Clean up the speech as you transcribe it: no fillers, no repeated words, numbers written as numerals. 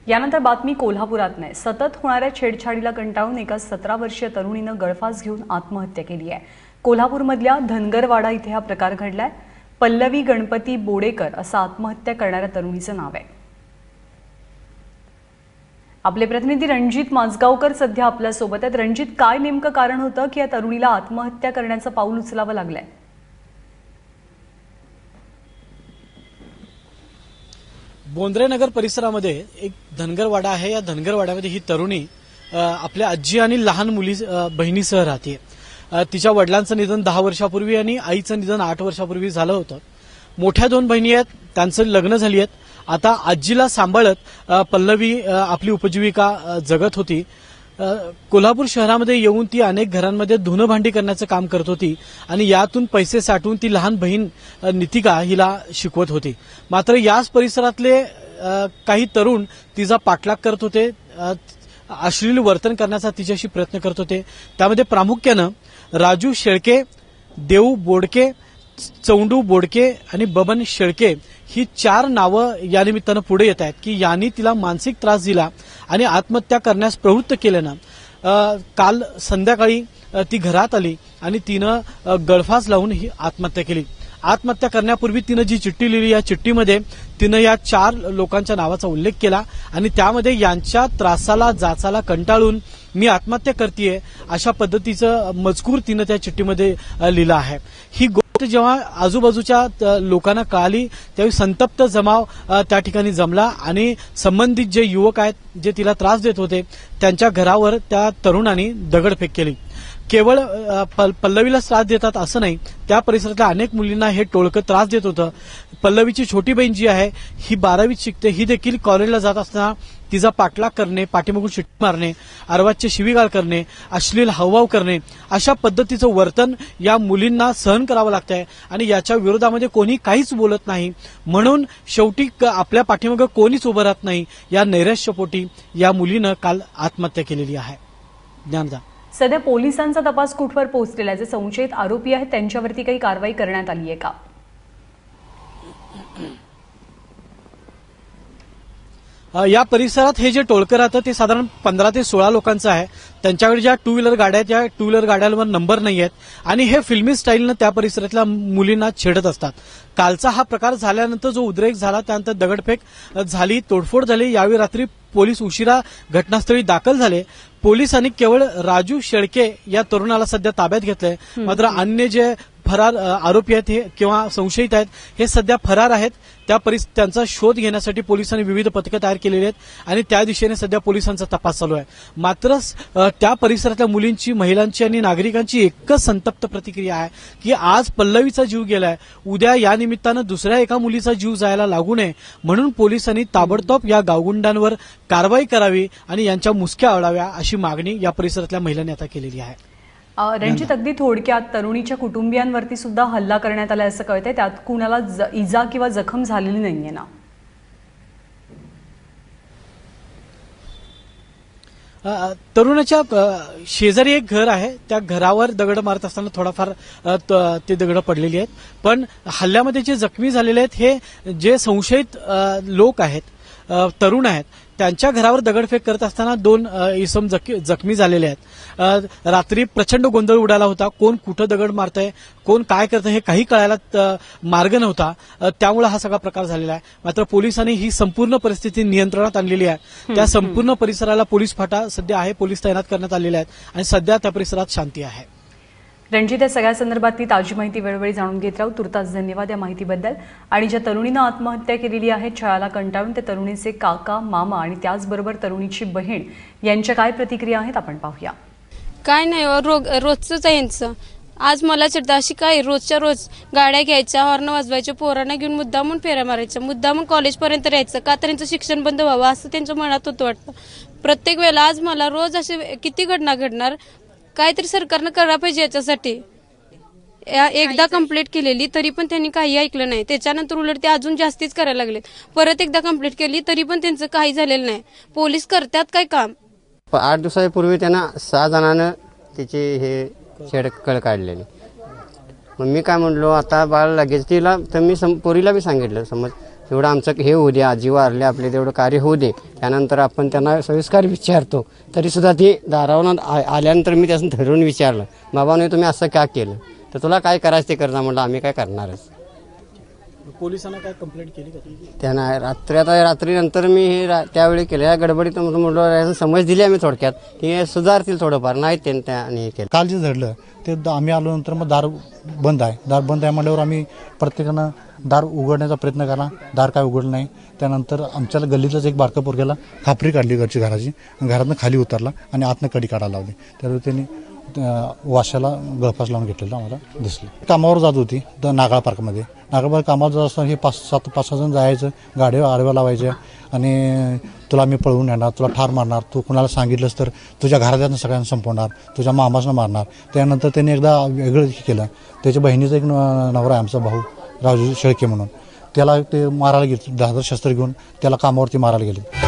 यानंतर बातमी कोल्हापुरात नाही। सतत होणाऱ्या छेडछाडीला कंटाळून एका 17 वर्षीय तरुणीनं गळफास घेऊन आत्महत्या केली आहे। कोल्हापूरमधल्या धनगरवाडा इथे हा प्रकार घडलाय। पल्लवी गणपती बोडेकर असं आत्महत्या करणाऱ्या तरुणीचं नाव आहे। आपले प्रतिनिधी रणजित माजगावकर सध्या आपल्या सोबत आहेत। रणजित, काय नेमकं कारण होतं की या तरुणीला आत्महत्या करण्याचं पाऊल उचलावं लागलंय? बोंद्रे नगर परिसरामध्ये एक धनगरवाडा आहे। या धनगरवाड्यामध्ये ही तरुणी आपल्या आजी आणि लहान मुली बहिणीसह राहते। तिच्या वडिलांचं निधन 10 वर्षापूर्वी आणि आईचं निधन 8 वर्षापूर्वी झालं होतं। मोठ्या 2 बहिणी आहेत, त्यांचं लग्न झाली आहेत। आता आजीला सांभाळत पल्लवी आपली उपजीविका जगत होती। कोल्हापूर शहरामध्ये येऊन ती अनेक घरांमध्ये धुणं भांडी करण्याचं काम करत होती आणि यातून पैसे साठवून ती लहान बहीण नितिका हिला शिकवत होती। मात्र याच परिसरातले काही तरुण तिचा पाठलाग करत होते, अश्लील वर्तन करण्याचा तिच्याशी प्रयत्न करत होते। त्यामध्ये प्रामुख्यानं राजू शेळके, देऊ बोडके, चौंडू बोडके आणि बबन शेळके ही 4 नावं या निमित्तानं पुढे येत आहेत की यांनी तिला मानसिक त्रास दिला आणि आत्महत्या करण्यास प्रवृत्त केल्यानं काल संध्याकाळी ती घरात आली आणि तिनं गळफास लावून ही आत्महत्या केली। आत्महत्या करण्यापूर्वी तिनं जी चिठ्ठी लिहिली, या चिठ्ठीमध्ये तिनं या 4 लोकांच्या नावाचा उल्लेख केला आणि त्यामध्ये यांच्या त्रासाला जाचाला कंटाळून मी आत्महत्या करतेय अशा पद्धतीचं मजकूर तिनं त्या चिठ्ठीमध्ये लिहिलं आहे। ही गोष्ट जेव्हा आजूबाजूच्या लोकांना कळाली त्यावेळी संतप्त जमाव त्या ठिकाणी जमला आणि संबंधित जे युवक आहेत जे तिला त्रास देत होते त्यांच्या घरावर त्या तरुणांनी दगडफेक केली। केवळ पल्लवीला त्रास देतात असं नाही, त्या परिसरातल्या अनेक मुलींना हे टोळकं त्रास देत होतं। पल्लवीची छोटी बहीण जी आहे ही 12वीत शिकते, ही देखील कॉलेजला जात असताना तिचा पाठलाग करणे, पाठीमागून शिट्टी मारणे, अर्वाच्य शिवीगाळ करणे, अश्लील हावभाव करणे अशा पद्धतीचं वर्तन या मुलींना सहन करावं लागतंय आणि याच्या विरोधामध्ये कोणी काहीच बोलत नाही। म्हणून शेवटी आपल्या पाठीमागं कोणीच उभं राहत नाही। या नैराश्यपोटी या मुलीनं काल आत्महत्या केलेली आहे। ज्ञानदा, सध्या पोलिसांचा तपास कुठवर पोहोचलेला आहे? जे संशयित आरोपी आहेत त्यांच्यावरती काही कारवाई करण्यात आली आहे का? या परिसरात हे जे टोळकं राहतं ते साधारण 15 ते 16 लोकांचं आहे। त्यांच्याकडे ज्या 2 व्हीलर गाड्या आहेत, या 2 व्हीलर गाड्यांवर नंबर नाही आहेत आणि हे फिल्मी स्टाईलनं त्या परिसरातल्या मुलींना छेडत असतात। कालचा हा प्रकार झाल्यानंतर जो उद्रेक झाला त्यानंतर दगडफेक झाली, तोडफोड झाली। यावेळी रात्री पोलीस उशिरा घटनास्थळी दाखल झाले। पोलिसांनी केवळ राजू शेळके या तरुणाला सध्या ताब्यात घेतलंय, मात्र अन्य जे फरार आरोपी आहेत हे किंवा संशयित आहेत हे सध्या फरार आहेत। त्यांचा शोध घेण्यासाठी पोलिसांनी विविध पथकं तयार केलेली आहेत आणि त्या दिशेने सध्या पोलिसांचा तपास चालू आहे। मात्र त्या परिसरातल्या मुलींची, महिलांची आणि नागरिकांची एकच संतप्त प्रतिक्रिया आहे की आज पल्लवीचा जीव गेलाय, उद्या या निमित्तानं दुसऱ्या एका मुलीचा जीव जायला लागू नये म्हणून पोलिसांनी ताबडतोब या गावगुंडांवर कारवाई करावी आणि यांच्या मुसक्या आवळाव्या अशी मागणी या परिसरातल्या महिलांनी आता केलेली आहे। रणजित, अगदी थोडक्यात तरुणीच्या कुटुंबियांवरती सुद्धा हल्ला करण्यात आला असं कळतंय, त्यात कुणाला इजा किंवा जखम झालेली नाहीये ना? तरुणाच्या शेजारी एक घर आहे, त्या घरावर दगड मारत असताना थोडाफार ते दगड पडलेली आहेत। पण हल्ल्यामध्ये जे जखमी झालेले आहेत हे जे संशयित लोक आहेत, तरुण आहेत, त्यांच्या घरावर दगडफेक करत असताना 2 इसम जखमी झालेले आहेत। रात्री प्रचंड गोंधळ उडाला होता, कोण कुठं दगड मारतंय, कोण काय करतंय हे काही कळायला मार्ग नव्हता, त्यामुळे हा सगळा प्रकार झालेला आहे। मात्र पोलिसांनी ही संपूर्ण परिस्थिती नियंत्रणात आणलेली आहे। त्या संपूर्ण परिसराला पोलीस फाटा सध्या आहे, पोलीस तैनात करण्यात आलेले आहेत आणि सध्या त्या परिसरात शांती आहे। रणजित, या सगळ्या संदर्भातली ताजी माहिती वेळोवेळी जाणून घेत राहू। तुर्तास धन्यवाद या माहितीबद्दल। आणि ज्या तरुणीनं आत्महत्या केलेली आहे छळाला कंटाळून, त्या तरुणीचे काका, मामा आणि त्याचबरोबर तरुणीची बहीण यांच्या काय प्रतिक्रिया आहेत आपण पाहूया। काय नाही, रोजच आहे यांचं। आज मला चिडतं अशी काय, रोजच्या रोज गाड्या घ्यायच्या, हॉर्न वाजवायच्या, पोरांना घेऊन मुद्दामून फेऱ्या मारायच्या, मुद्दामून कॉलेजपर्यंत यायचं का तर त्यांचं शिक्षण बंद व्हावं असं त्यांच्या मनात होतं वाटतं। प्रत्येक वेळेला आज मला रोज असे किती घटना घडणार, काहीतरी सरकारनं करायला पाहिजे याच्यासाठी। एकदा कंप्लेंट केलेली तरी पण त्यांनी काही ऐकलं नाही, त्याच्यानंतर उलट ते अजून जास्तीच करायला लागलेत। परत एकदा कंप्लेंट केली तरी पण त्यांचं काही झालेलं नाही। पोलीस करतात काय काम? 8 दिवसापूर्वी त्यांना 6 जणांना तिची हे छेडछाड काढलेली। मग मी काय म्हणलो, आता बाळ लगेच तिला तर मी पोरीला बी सांगितलं, समज तेवढं आमचं हे होऊ दे, आजी वारले आपले तेवढं कार्य होऊ दे, त्यानंतर आपण त्यांना सविस्कार विचारतो. तरीसुद्धा ते दारावरून आल्यानंतर मी त्याचं धरून विचारलं, बाबा नाही तुम्ही असं का केलं, तर तुला काय करायचं ते करणार म्हटलं, आम्ही काय करणारच. पोलिसांना काय कंप्लेंट केली का? त्यांना रात्रीनंतर मी हे त्यावेळी केलं, या गडबडीत मुलं समज दिली आम्ही थोडक्यात की सुधारतील थोडंफार, नाही त्यांनी हे केलं. काल जे झडलं ते आम्ही आलो नंतर मग दार बंद आहे म्हटल्यावर आम्ही प्रत्येकानं दार उघडण्याचा प्रयत्न केला, दार काय उघडलं नाही. त्यानंतर आमच्या गल्लीतच एक बारका पोरग्याला खापरी काढली घरची घराची, घरातनं खाली उतरला आणि आतनं कडी काढायला लावली. त्यावेळी त्यांनी वाशाला गळफास लावून घेतलेलं आम्हाला दिसलं. कामावर जात होती नागाळ पार्कमध्ये. नागाळ पार्क कामावर जात असताना हे 5-6 जण जायचं, गाड्या आडव्या लावायच्या आणि तुला मी पळवून येणार, तुला ठार मारणार, तू कुणाला सांगितलंस तर तुझ्या घरातल्या सगळ्यांना संपवणार, तुझ्या मामासनं मारणार. त्यानंतर त्यांनी एकदा वेगळं केलं. त्याच्या बहिणीचा एक नवरा आहे आमचा भाऊ राजू शेळके म्हणून, त्याला ते मारायला गेले, धारदार शस्त्र घेऊन त्याला कामावरती मारायला गेले.